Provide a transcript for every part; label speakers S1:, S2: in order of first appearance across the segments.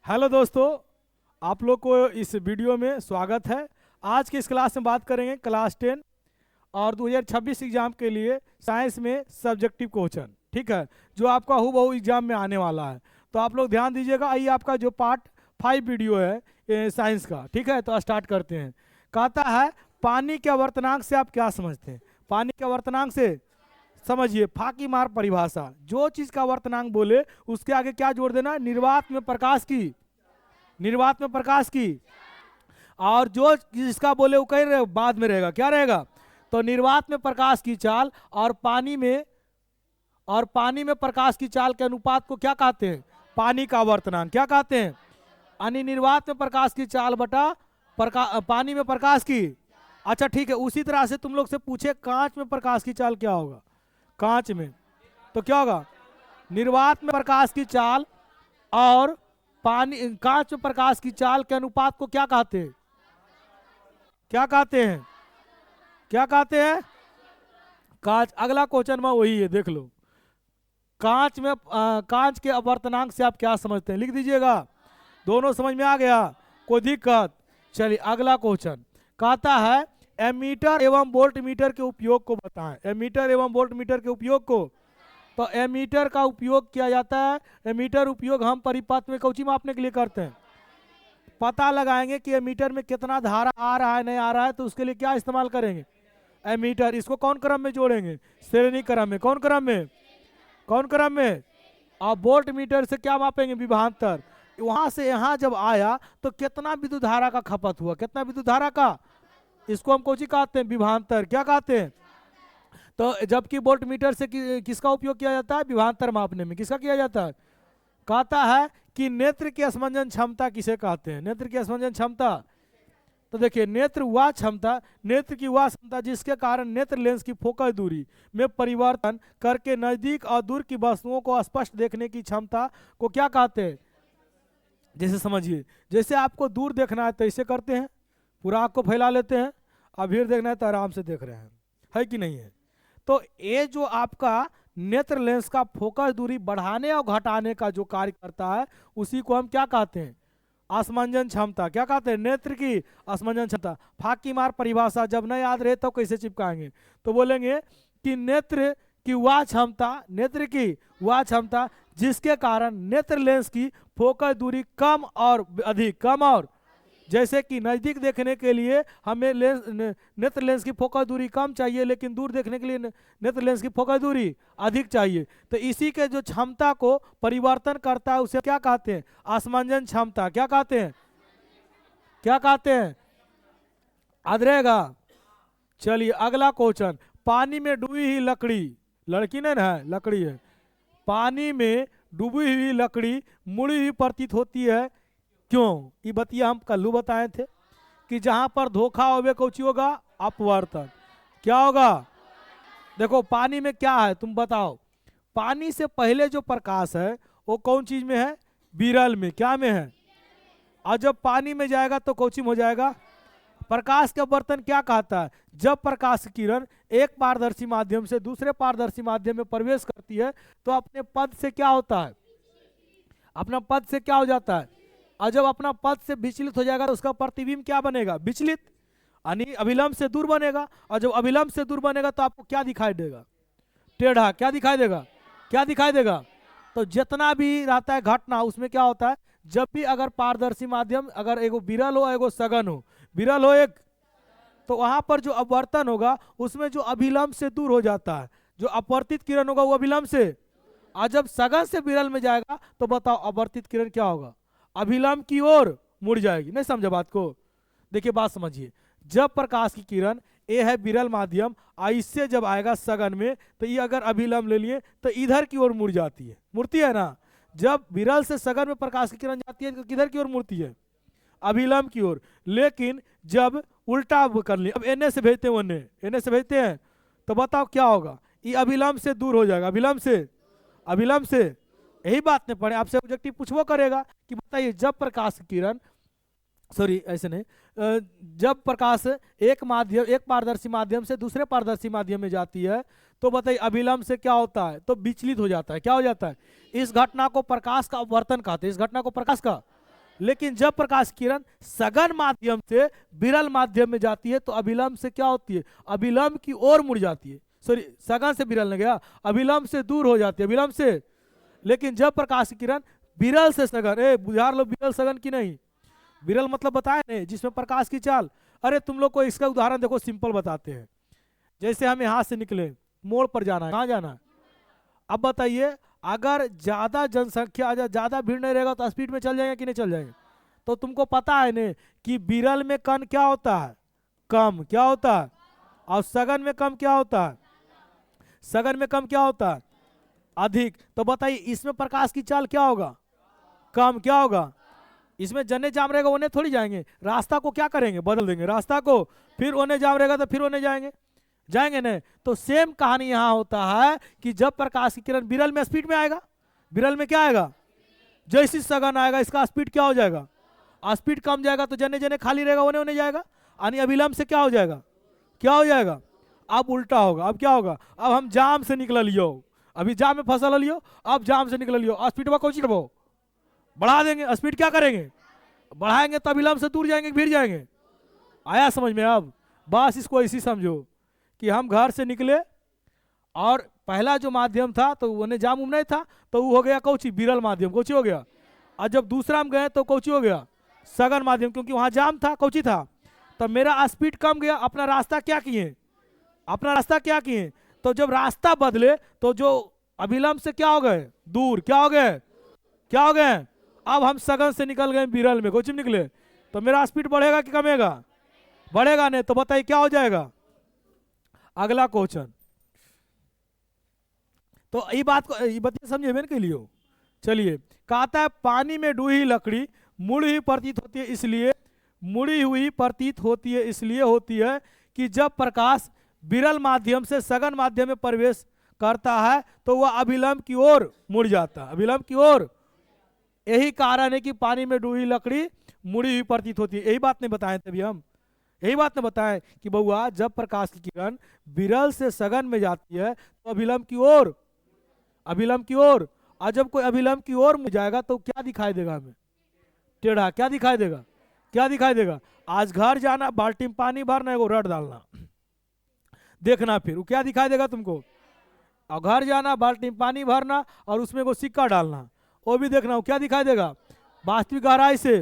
S1: Hello दोस्तों, आप लोग को इस वीडियो में स्वागत है। आज की इस क्लास में बात करेंगे क्लास 10 और 2026 एग्जाम के लिए साइंस में सब्जेक्टिव क्वेश्चन। ठीक है, जो आपका हूबहू एग्जाम में आने वाला है। तो आप लोग ध्यान दीजिएगा। आइए, आपका जो पार्ट 5 वीडियो है साइंस का, ठीक है, तो स्टार्ट करते हैं। कहता है, पानी के अवर्तनांक से आप क्या समझते हैं? पानी के अवर्तनांक से समझिए, फाकी मार परिभाषा, जो चीज का वर्तनांक बोले उसके आगे क्या जोड़ देना? निर्वात में प्रकाश की, निर्वात में प्रकाश की। और जो जिसका बोले वो कहीं बाद में रहेगा, क्या रहेगा? तो निर्वात में प्रकाश की चाल और पानी में प्रकाश की चाल के अनुपात को क्या कहते हैं? पानी का वर्तनांक। क्या कहते हैं? यानी निर्वात में प्रकाश की चाल बटा पानी में प्रकाश की। अच्छा ठीक है, उसी तरह से तुम लोग से पूछे कांच में प्रकाश की चाल क्या होगा? कांच में तो क्या होगा? निर्वात में प्रकाश की चाल और कांच में प्रकाश की चाल के अनुपात को क्या कहते हैं? क्या कहते हैं? क्या कहते हैं? कांच। अगला क्वेश्चन में वही है, देख लो। कांच के अपवर्तनांक से आप क्या समझते हैं? लिख दीजिएगा। दोनों समझ में आ गया? कोई दिक्कत? चलिए अगला क्वेश्चन कहता है, एमीटर एवं वोल्ट मीटर के उपयोग को बताएं। एमीटर एवं वोल्ट मीटर के उपयोग को। तो एमीटर का उपयोग किया जाता है। एमीटर उपयोग हम परिपथ में कौची मापने के लिए करते हैं। पता लगाएंगे कि एमीटर में कितना धारा आ रहा है नहीं आ रहा है, तो उसके लिए क्या इस्तेमाल करेंगे? एमीटर। इसको कौन क्रम में जोड़ेंगे? श्रेणी क्रम में। कौन क्रम में? कौन क्रम में? और वोल्ट मीटर से क्या मापेंगे? विभवांतर। वहां से यहाँ जब आया तो कितना विद्युत धारा का खपत हुआ, कितना विद्युत धारा का, इसको हम कौची कहते हैं? विभवांतर। क्या कहते हैं? तो जबकि वोल्ट मीटर से किसका उपयोग किया जाता है? विभवांतर मापने में। किसका किया जाता है? कहता है कि नेत्र की असमंजन क्षमता किसे कहते हैं? नेत्र की असमंजन क्षमता। तो देखिए, नेत्र वह क्षमता, नेत्र की वह क्षमता जिसके कारण नेत्र लेंस की फोकल दूरी में परिवर्तन करके नजदीक और दूर की वस्तुओं को स्पष्ट देखने की क्षमता को क्या कहते हैं? जैसे समझिए, जैसे आपको दूर देखना है तो ऐसे करते हैं, पूरा आँख को फैला लेते हैं। अब भीड़ देखना है तो आराम से देख रहे हैं, है कि नहीं है? तो ये जो आपका नेत्र लेंस का फोकस दूरी बढ़ाने और घटाने का जो कार्य करता है, उसी को हम क्या कहते हैं? असमंजन क्षमता। क्या कहते हैं? नेत्र की असमंजन क्षमता। फाकी मार परिभाषा जब नहीं याद रहे तो कैसे चिपकाएंगे? तो बोलेंगे कि नेत्र की वह क्षमता, नेत्र की वह क्षमता जिसके कारण नेत्र लेंस की फोकस दूरी कम और अधिक, कम और, जैसे कि नजदीक देखने के लिए हमें नेत्र लेंस की फोकस दूरी कम चाहिए, लेकिन दूर देखने के लिए नेत्र लेंस की फोकस दूरी अधिक चाहिए। तो इसी के जो क्षमता को परिवर्तन करता है उसे क्या कहते हैं? असमंजन क्षमता। क्या कहते हैं? क्या कहते हैं? याद रहेगा? चलिए अगला क्वेश्चन, पानी में डूबी हुई लकड़ी, लड़की नहीं ना है, लकड़ी है। पानी में डूबी हुई लकड़ी मुड़ी हुई प्रतीत होती है, क्यों? ये बतिया हम कल बताए थे कि जहां पर धोखा होवे कौची होगा? अपवर्तन। क्या होगा? देखो पानी में क्या है तुम बताओ। पानी से पहले जो प्रकाश है वो कौन चीज में है? विरल में। क्या में है? और जब पानी में जाएगा तो कौची में हो जाएगा? प्रकाश के अपवर्तन क्या कहता है? जब प्रकाश किरण एक पारदर्शी माध्यम से दूसरे पारदर्शी माध्यम में प्रवेश करती है तो अपने पद से क्या होता है? अपना पद से क्या हो जाता है? और जब अपना पद से विचलित हो जाएगा तो उसका प्रतिबिंब क्या बनेगा? विचलित, यानी अभिलंब से दूर बनेगा। और जब अभिलंब से दूर बनेगा तो आपको क्या दिखाई देगा? टेढ़ा। क्या दिखाई देगा? क्या दिखाई देगा? तो जितना भी रहता है घटना उसमें क्या होता है? जब भी अगर पारदर्शी माध्यम, अगर एगो विरल हो एगो सघन हो, विरल हो एक, तो वहां पर जो अपवर्तन होगा उसमें जो अभिलंब से दूर हो जाता है, जो अपवर्तित किरण होगा वो अभिलंब से। और जब सघन से विरल में जाएगा तो बताओ अपवर्तित किरण क्या होगा? अभिलंब की ओर मुड़ जाएगी। नहीं समझे बात को? देखिए बात समझिए, जब प्रकाश की किरण ये है विरल माध्यम, इससे जब आएगा सघन में तो ये अगर अभिलंब ले लिए तो इधर की ओर मुड़ जाती है, मुड़ती है ना। जब विरल से सघन में प्रकाश की किरण जाती है तो किधर की ओर मुड़ती है? अभिलंब की ओर। लेकिन जब उल्टा कर लिए, अब एने से भेजते हैं ओने, एने से भेजते हैं, तो बताओ क्या होगा? ये अभिलंब से दूर हो जाएगा। अभिलंब से, अभिलंब से। यही बात नहीं पढ़े, आपसे ऑब्जेक्टिव पूछवो करेगा कि बताइए जब प्रकाश की किरण, सॉरी ऐसे नहीं, जब प्रकाश एक पारदर्शी माध्यम से दूसरे पारदर्शी माध्यम में जाती है तो बताइए अभिलंब से क्या होता है? तो विचलित हो जाता है। क्या हो जाता है? इस घटना को प्रकाश का अपवर्तन कहते हैं। इस घटना को प्रकाश का, लेकिन जब प्रकाश की किरण सघन माध्यम से विरल माध्यम में जाती है तो अभिलंब से क्या होती है, अभिलंब की ओर मुड़ जाती है। सॉरी, सघन से विरल नहीं गया, अभिलंब से दूर हो जाती है, अभिलंब से। लेकिन जब प्रकाश की किरण विरल से सघन, बुझार लो विरल सघन की नहीं, विरल मतलब बताए नहीं जिसमें प्रकाश की चाल। अरे तुम लोग को इसका उदाहरण देखो, सिंपल बताते हैं। जैसे हम यहाँ से निकले, मोड़ पर जाना है, कहाँ जाना है? अब बताइए, अगर ज्यादा जनसंख्या, ज्यादा भीड़ नहीं रहेगा तो स्पीड में चल जाएंगे कि नहीं चल जाएंगे? तो तुमको पता है ना कि विरल में कण क्या होता है, कम। क्या होता है? और सघन में कम क्या होता है? सघन में कम क्या होता है? अधिक। तो बताइए इसमें प्रकाश की चाल क्या होगा? कम। क्या होगा? इसमें जने जाम रहेगा ओने थोड़ी जाएंगे, रास्ता को क्या करेंगे, बदल देंगे रास्ता को, फिर ओने जाम रहेगा तो फिर ओने जाएंगे, जाएंगे नहीं। तो सेम कहानी यहां होता है कि जब प्रकाश की किरण विरल में स्पीड में आएगा, विरल में क्या आएगा, जैसी सघन आएगा इसका स्पीड क्या हो जाएगा, स्पीड कम जाएगा, तो जने जने खाली रहेगा ओने ओने जाएगा, यानी अभिलंब से क्या हो जाएगा, क्या हो जाएगा? अब उल्टा होगा। अब क्या होगा? अब हम जाम से निकल लियो, अभी जाम में फसल लियो, अब जाम से निकल लियो, स्पीड में कोई चीज बढ़ा देंगे, स्पीड क्या करेंगे, बढ़ाएंगे, तो अभिलंब से दूर जाएंगे, भीड़ जाएंगे। आया समझ में? अब बस इसको ऐसी समझो कि हम घर से निकले और पहला जो माध्यम था तो उन्हें जाम उम नहीं था, तो वो हो गया कौची, विरल माध्यम, कौची हो गया। और जब दूसरा हम गए तो कौची हो गया, सघन माध्यम, क्योंकि वहां जाम था, कौची था, तो मेरा स्पीड कम गया, अपना रास्ता क्या किए, अपना रास्ता क्या किए। तो जब रास्ता बदले तो जो अभिलंब से क्या हो गए, दूर। क्या हो गए, क्या हो गए? अब हम सघन से निकल गए विरल में, कौची में निकले, तो मेरा स्पीड बढ़ेगा कि कमेगा? बढ़ेगा नहीं। तो बताइए क्या हो जाएगा? अगला क्वेश्चन। तो ये बात को ये बतिया समझे के लिए। चलिए, कहता है पानी में डूबी लकड़ी मुड़ी हुई प्रतीत होती है, इसलिए मुड़ी हुई प्रतीत होती है, इसलिए होती है कि जब प्रकाश विरल माध्यम से सघन माध्यम में प्रवेश करता है तो वह अभिलंब की ओर मुड़ जाता है, अभिलंब की ओर। यही कारण है कि पानी में डूबी लकड़ी मुड़ी हुई प्रतीत होती है। यही बात नहीं बताए थे अभी हम, यही बात नहीं बताएं कि बउआ जब प्रकाश की किरण विरल से सघन में जाती है तो अभिलंब की ओर, अभिलंब की ओर। और जब कोई अभिलंब की ओर मुड़ जाएगा तो क्या दिखाई देगा हमें, टेढ़ा। क्या दिखाई देगा, क्या दिखाई देगा? आज घर जाना, बाल्टी में पानी भरना, एगो रड डालना, देखना फिर वो क्या दिखाई देगा तुमको। और घर जाना, बाल्टी में पानी भरना और उसमें एगो सिक्का डालना, वो भी देखना, वो क्या दिखाई देगा, वास्तविक गहराई से,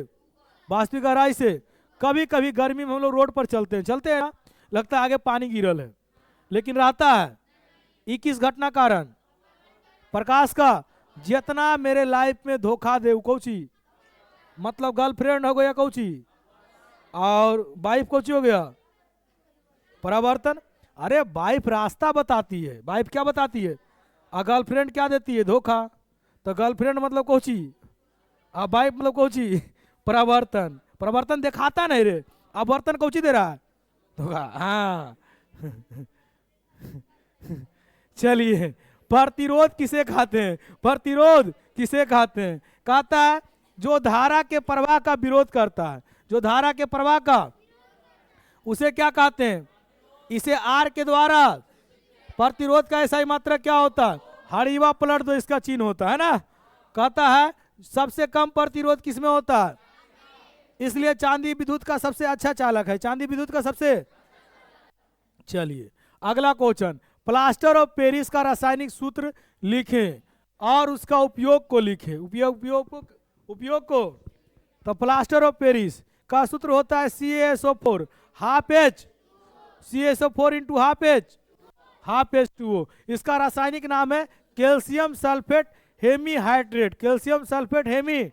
S1: वास्तविक गहराई से। कभी कभी गर्मी में हम लोग रोड पर चलते हैं ना, लगता है आगे पानी गिरल है, लेकिन रहता है। ये किस घटना कारण, प्रकाश का। जितना मेरे लाइफ में धोखा दे कौची, मतलब गर्लफ्रेंड हो गया कौची, और वाइफ कौची हो गया, परावर्तन। अरे वाइफ रास्ता बताती है, वाइफ क्या बताती है, और गर्लफ्रेंड क्या देती है, धोखा। तो गर्लफ्रेंड मतलब कौची, और वाइफ मतलब कौची, परावर्तन। परिवर्तन दिखाता नहीं रे, अब बर्तन कौची दे रहा है, धोखा। हाँ चलिए, प्रतिरोध किसे कहते हैं, प्रतिरोध किसे कहते हैं? कहता है जो धारा के प्रवाह का विरोध करता है, जो धारा के प्रवाह का, उसे क्या कहते हैं, इसे आर के द्वारा। प्रतिरोध का ऐसा ही मात्रा क्या होता है, हरिवा पलट दो, इसका चिन्ह होता है ना। कहता है सबसे कम प्रतिरोध किसमें होता है, इसलिए चांदी विद्युत का सबसे अच्छा चालक है, चांदी विद्युत का सबसे। चलिए अगला क्वेश्चन, प्लास्टर ऑफ पेरिस का रासायनिक सूत्र लिखें और उसका उपयोग को लिखें। उपयोग को। तो प्लास्टर ऑफ पेरिस का सूत्र होता है CaSO4 half H, CaSO4 into half H2O। इसका रासायनिक नाम है calcium sulphate hemihydrate, calcium sulphate hemi.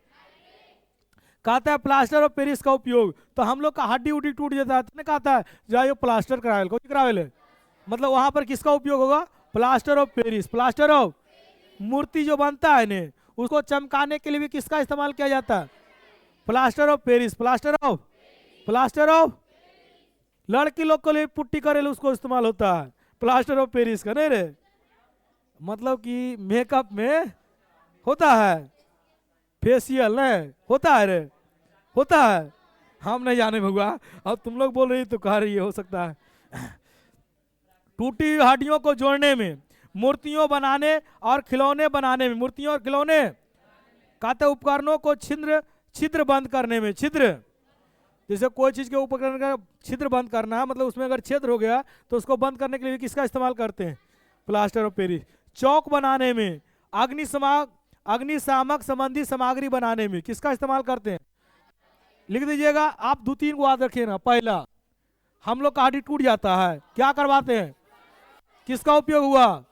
S1: कहता है प्लास्टर ऑफ पेरिस का उपयोग, तो हम लोग का हड्डी उड्डी टूट जाता है ना, कहता है जाइए प्लास्टर करावेल, कौन करावेल, मतलब वहां पर किसका उपयोग होगा, plaster of Paris. Plaster of, मूर्ति जो बनता है ने उसको चमकाने के लिए भी किसका इस्तेमाल किया जाता है, plaster of Paris. Plaster of लड़की लोग को लिए पुट्टी करे उसको इस्तेमाल होता है, प्लास्टर ऑफ पेरिस का। नहीं रे, मतलब कि मेकअप में होता है, फेशियल नहीं होता है रे, होता है, हम नहीं जाने भगवा। अब तुम लोग बोल रही तो कह रही है, हो सकता है। टूटी हड्डियों को जोड़ने में, मूर्तियों बनाने और खिलौने बनाने में, मूर्तियों और खिलौने। कहते उपकरणों को छिद्र छिद्र बंद करने में, छिद्र, जैसे कोई चीज के उपकरण का छिद्र बंद करना है, मतलब उसमें अगर छिद्र हो गया तो उसको बंद करने के लिए किसका इस्तेमाल करते हैं? Plaster of Paris. चौक बनाने में, अग्निशामक संबंधी सामग्री बनाने में किसका इस्तेमाल करते हैं? लिख दीजिएगा आप, 2-3 को याद रखिए ना। पहला, हम लोग का हड्डी टूट जाता है, क्या करवाते हैं? किसका उपयोग हुआ?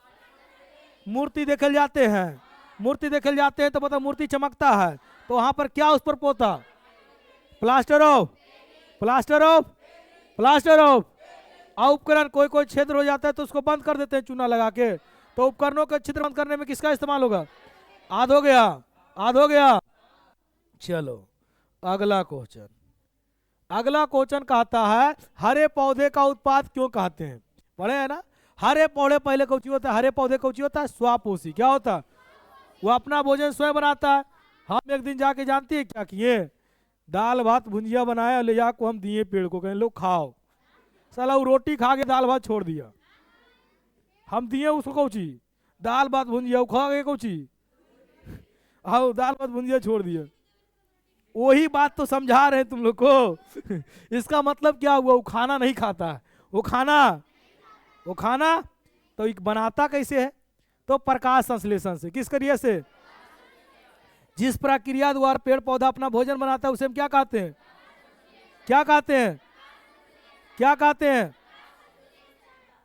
S1: मूर्ति देखल जाते हैं, मूर्ति देखल जाते हैं तो पता मूर्ति चमकता है, तो वहां पर क्या उस पर पोता? Plaster of, plaster of, plaster of. और उपकरण कोई कोई छिद्र हो जाता है तो उसको बंद कर देते हैं चूना लगा के, तो उपकरणों का छिद्र बंद करने में किसका इस्तेमाल होगा? आध हो गया, आध हो गया। चलो अगला क्वेश्चन, अगला क्वेश्चन कहता है हरे पौधे का उत्पाद क्यों कहते हैं? पढ़े है ना? हरे पौधे पहले कौची होता है? हरे पौधे कौची होता है? स्वापोषी। क्या होता है? वो अपना भोजन स्वयं बनाता है। हम एक दिन जाके जानती है क्या किए? दाल भात भुंजिया बनाया, ले जाको हम दिए पेड़ को, कहें लो खाओ। साला वो रोटी खा के दाल भात छोड़ दिया, हम दिए उसको कौची? दाल भात भुंजिया, वो खा गए कौची? हाँ, दाल भात भुंजिया छोड़ दिया। वही बात तो समझा रहे हैं तुम लोग को। इसका मतलब क्या हुआ? वो खाना नहीं खाता है, वो खाना तो एक बनाता कैसे है? तो प्रकाश संश्लेषण से। किस क्रिया से? जिस प्रक्रिया द्वारा पेड़ पौधा अपना भोजन बनाता है उसे हम क्या कहते हैं? क्या कहते हैं? क्या कहते हैं?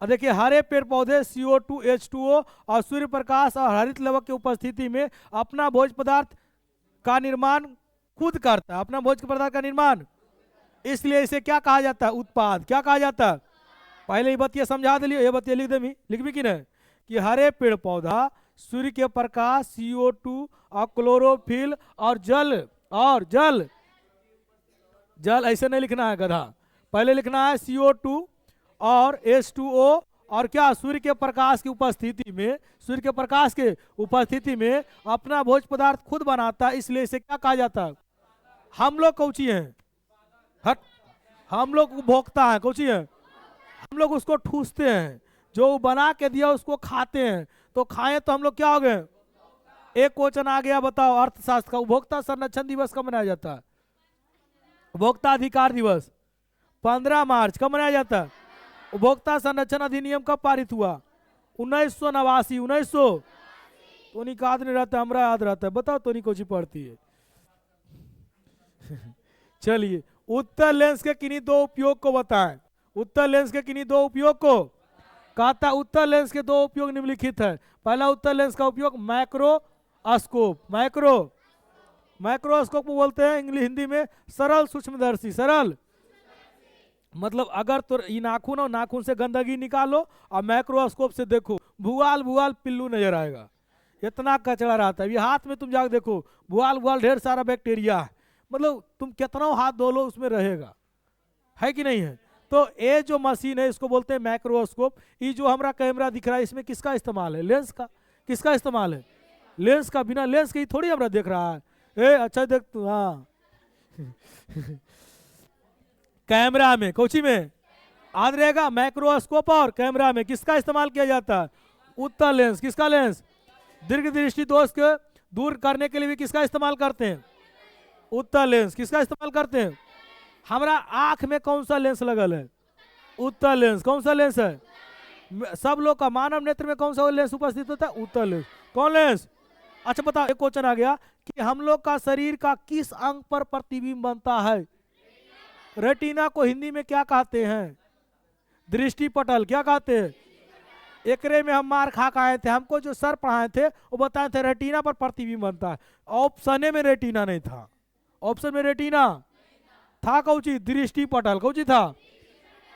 S1: और देखिए, हरे पेड़ पौधे CO2, H2O और सूर्य प्रकाश और हरित लवक की उपस्थिति में अपना भोज्य पदार्थ का निर्माण खुद करता है, अपना भोज्य पदार्थ का निर्माण। इसलिए इसे क्या कहा जाता है? उत्पाद। क्या कहा जाता है? पहले ही बतिया समझा दिलिए, ये बतिया लिख दे, लिख भी कि नहीं, कि हरे पेड़ पौधा सूर्य के प्रकाश, CO2 और क्लोरोफिल और जल ऐसे नहीं लिखना है गधा, पहले लिखना है CO2 और H2O और क्या? सूर्य के प्रकाश की उपस्थिति में, सूर्य के प्रकाश के उपस्थिति में अपना भोज्य पदार्थ खुद बनाता है, इसलिए इसे क्या कहा जाता है? हम लोग कौची हैं? हट, हम लोग उपभोक्ता हैं। कौची है? हम लोग उसको ठूसते हैं, जो बना के दिया उसको खाते हैं, तो खाएं तो हम लोग क्या हो गए? एक क्वेश्चन आ गया, बताओ अर्थशास्त्र का, उपभोक्ता संरक्षण दिवस कब मनाया जाता है? उपभोक्ता अधिकार दिवस 15 मार्च। कब मनाया जाता है? उपभोक्ता संरक्षण अधिनियम कब पारित हुआ? 1989। 1900 तो नहीं याद नहीं रहता, हमरा याद रहता है। बताओ तो नहीं कोची पढ़ती है। चलिए, उत्तर लेंस के किन्हीं दो उपयोग को बताएं। उत्तर लेंस के किन्हीं दो उपयोग को कहता है। उत्तर लेंस के दो उपयोग निम्नलिखित है। पहला, उत्तर लेंस का उपयोग माइक्रोस्कोप, माइक्रोस्कोप को बोलते हैं इंग्लिश हिंदी में सरल सूक्ष्मदर्शी। सरल मतलब अगर तो ये नाखून और नाखून से गंदगी निकालो और माइक्रोस्कोप से देखो, भुआल पिल्लू नजर आएगा, इतना कचरा रहता है। ये हाथ में तुम जाकर देखो, भुआल ढेर सारा बैक्टीरिया है, मतलब तुम कितना हाथ धो लो उसमें रहेगा, है कि नहीं है? तो ये जो मशीन है इसको बोलते हैं माइक्रोस्कोप। ये जो हमारा कैमरा दिख रहा है इसमें किसका इस्तेमाल है? लेंस का। किसका इस्तेमाल है? लेंस का। बिना लेंस के ही थोड़ी हमारा देख रहा है। अच्छा देख तू, हाँ। कैमरा में, कोची में याद रहेगा, माइक्रोस्कोप और कैमरा में किसका इस्तेमाल किया जाता है? उत्तल लेंस। किसका लेंस? दीर्घ दृष्टि दोष को दूर करने के लिए भी किसका इस्तेमाल करते हैं? उत्तल लेंस। किसका इस्तेमाल करते हैं? हमारा आंख में कौन सा लेंस लगल है? उत्तल लेंस। कौन सा लेंस है? सब लोग का मानव नेत्र में कौन सा लेंस उपस्थित होता है? उत्तल लेंस। कौन लेंस? अच्छा बताओ, एक क्वेश्चन आ गया कि हम लोग का शरीर का किस अंग पर प्रतिबिंब बनता है? रेटिना को हिंदी में क्या कहते हैं? दृष्टि पटल। क्या कहते हैं? एकरे में हम मार खा के आए थे, हमको जो सर पढ़ाए थे वो बताए थे रेटिना पर प्रतिबिंब बनता है। ऑप्शन में रेटिना नहीं था, ऑप्शन में रेटिना था कौची? दृष्टि पटल। कौची था?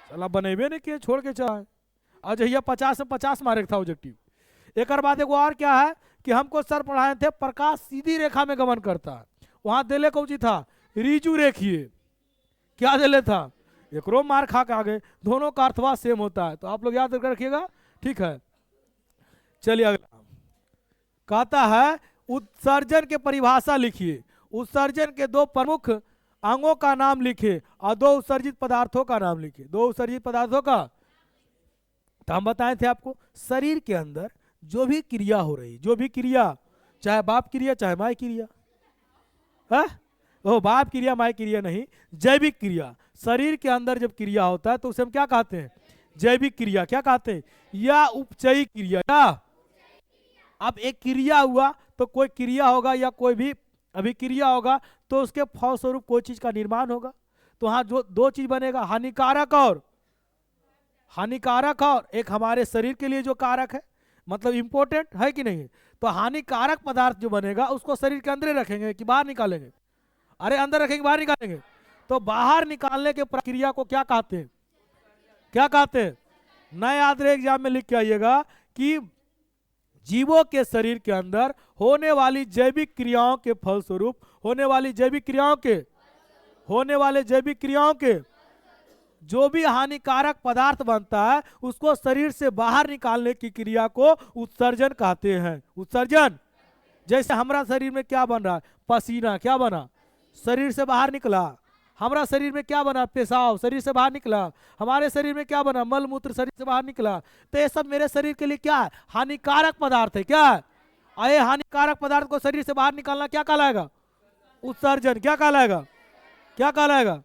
S1: चला बनेबे नहीं किए, छोड़ के चाहे आज भैया 50 में 50 मार्क था ऑब्जेक्टिव। एक बात एगो और क्या है कि हमको सर पढ़ाए थे प्रकाश सीधी रेखा में गमन करता है, वहां दिले कौची था? रीजू रेखीय। क्या दिले था? एक रो मार खा के आ गए। दोनों का अर्थवा सेम होता है, तो आप लोग याद कर रखिएगा, ठीक है? चलिए अगला कहता है उत्सर्जन के परिभाषा लिखिए। उत्सर्जन के दो प्रमुख अंगों का नाम लिखिए और दो उत्सर्जित पदार्थों का नाम लिखिए। दो उत्सर्जित पदार्थों का तो हम बताए थे आपको, शरीर के अंदर जो भी क्रिया हो रही, जो भी क्रिया, चाहे बाप क्रिया चाहे माँ क्रिया है, ओ बाप क्रिया माय क्रिया नहीं, जैविक क्रिया। शरीर के अंदर जब क्रिया होता है तो उसे हम क्या कहते हैं? जैविक क्रिया। क्या कहते हैं? या उपचयी क्रिया। या अब एक क्रिया हुआ तो कोई क्रिया होगा या कोई भी अभिक्रिया होगा तो उसके फलस्वरूप कोई चीज का निर्माण होगा। तो हाँ, जो दो चीज बनेगा, हानिकारक और एक हमारे शरीर के लिए जो कारक है, मतलब इंपॉर्टेंट है कि नहीं। तो हानिकारक पदार्थ जो बनेगा उसको शरीर के अंदर रखेंगे कि बाहर निकालेंगे? अरे अंदर रखेंगे, बाहर निकालेंगे। तो बाहर निकालने के प्रक्रिया को क्या कहते हैं? क्या कहते हैं? नए याद रहे, एग्जाम में लिख के आइएगा कि जीवों के शरीर के अंदर होने वाली जैविक क्रियाओं के फलस्वरूप होने वाले जैविक क्रियाओं के जो भी हानिकारक पदार्थ बनता है उसको शरीर से बाहर निकालने की क्रिया को उत्सर्जन कहते हैं। उत्सर्जन। जैसे हमारा शरीर में क्या बन रहा है? पसीना क्या बना? शरीर से बाहर निकला। हमारा शरीर में क्या बना? पेशाब शरीर से बाहर निकला। हमारे शरीर में क्या बना? मल मूत्र शरीर से बाहर निकला। तो ये सब मेरे शरीर के लिए क्या है? हानिकारक पदार्थ है। क्या है? ये हानिकारक पदार्थ को शरीर से बाहर निकालना क्या कहलाएगा? उत्सर्जन। क्या कहलाएगा? क्या कहलाएगा?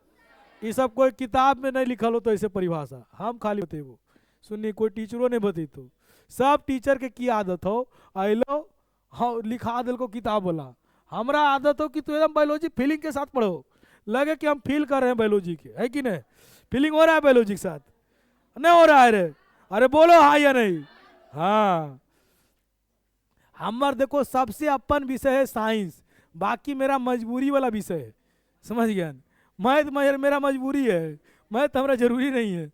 S1: ये सब कोई किताब में नहीं लिखल हो तो ऐसे परिभाषा हम खाली होते वो सुननी, कोई टीचरों ने बती तो सब टीचर के की आदत हो आइलो हाँ लिखा दिल को किताब बोला। हमारा आदत हो कि तू एकदम बायोलॉजी फीलिंग के साथ पढ़ो, लगे कि हम फील कर रहे हैं बायोलॉजी के, है कि नहीं? फीलिंग हो रहा है बायोलॉजी के साथ? नहीं हो रहा है रे? अरे बोलो हाँ या नहीं। हाँ, हमार देखो सबसे अपन विषय है साइंस, बाकी मेरा मजबूरी वाला विषय है, समझ गया? मैथ मेरा मजबूरी है, मैथ हमारा जरूरी नहीं है।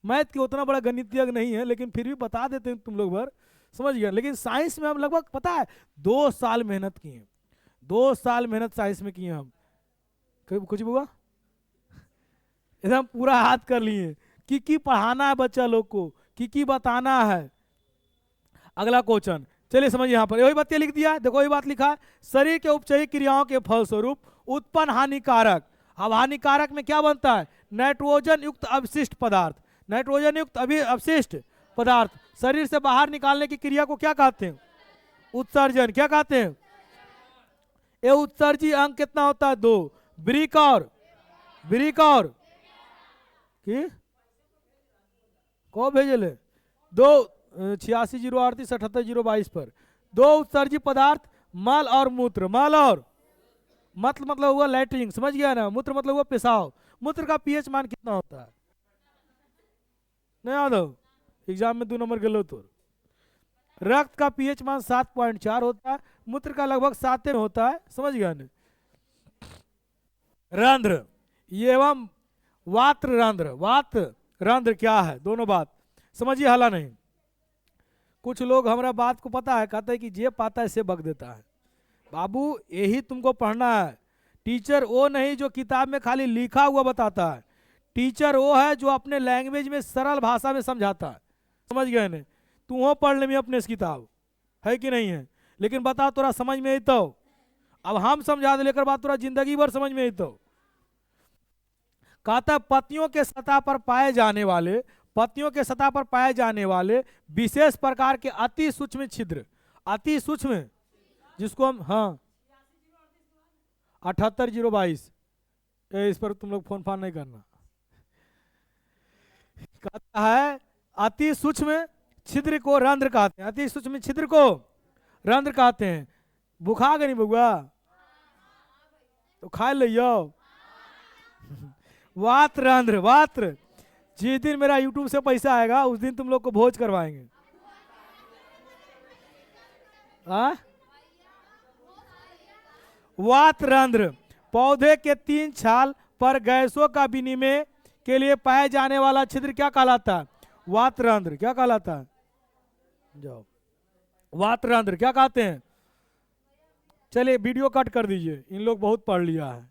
S1: मैथ के उतना बड़ा गणितज्ञ नहीं है लेकिन फिर भी बता देते हैं तुम लोग भर, समझ गया? लेकिन साइंस में हम लगभग पता है 2 साल मेहनत किए, 2 साल मेहनत साइंस में किए हम। कुछ हुआ एकदम पूरा हाथ कर लिए कि पढ़ाना है बच्चा लोग को, कि बताना है। अगला क्वेश्चन चलिए समझिए, यहाँ पर वही बात लिख दिया है, देखो ये बात लिखा है, शरीर के उपचयी क्रियाओं के फलस्वरूप उत्पन्न हानिकारक। अब हानिकारक में क्या बनता है? नाइट्रोजन युक्त अवशिष्ट पदार्थ। नाइट्रोजन युक्त अवशिष्ट पदार्थ शरीर से बाहर निकालने की क्रिया को क्या कहते हैं? उत्सर्जन। क्या कहते हैं? ये उत्सर्जी अंक कितना होता है? 2। ब्रिक और की को भेजले 2 8608388022 पर 2 उत्सर्जी पदार्थ मल और मूत्र। मल और मतलब हुआ लैट्रिन, समझ गया ना? मूत्र मतलब हुआ पेशाब। मूत्र का पीएच मान कितना होता है? नहीं याद हो? एग्जाम में 2 नंबर गलो तो। रक्त का पीएच मान 7.4 होता है, मूत्र का लगभग 7 में होता है, समझ गया ना? रंध्र एवं वात्र रंध्र। वात्र रंध्र क्या है? दोनों बात समझिए, हला नहीं। कुछ लोग हमारा बात को पता है, कहते हैं कि जे पाता है से बक देता है। बाबू यही तुमको पढ़ना है। टीचर वो नहीं जो किताब में खाली लिखा हुआ बताता है, टीचर वो है जो अपने लैंग्वेज में सरल भाषा में समझाता है, समझ गए ने? तू हो पढ़ ले अपने इस किताब, है कि नहीं है? लेकिन बता तोरा समझ में आई तो अब हम समझा दे, लेकर बात तोरा जिंदगी भर समझ में आई तो। कहता पत्तियों के सतह पर पाए जाने वाले विशेष प्रकार के अति सूक्ष्म छिद्र, अति सूक्ष्म, जिसको हम हाँ 78022 इस पर तुम लोग फोन फान नहीं करना। कहता है अति सूक्ष्म छिद्र को रंध्र कहते हैं। अति सूक्ष्म छिद्र को रंध्र कहते हैं। बुखा गए नहीं बउआ तो खा लियो। वात्र रंध्र। वात्र, जिस दिन मेरा यूट्यूब से पैसा आएगा उस दिन तुम लोग को भोज करवाएंगे। वात्र रंध्र पौधे के 3 छाल पर गैसों का विनिमय के लिए पाए जाने वाला छिद्र क्या कहलाता है? वात्र रंध्र। क्या कहलाता है? जाओ, वात्र रंध्र क्या कहते हैं? चलिए वीडियो कट कर दीजिए, इन लोग बहुत पढ़ लिया है।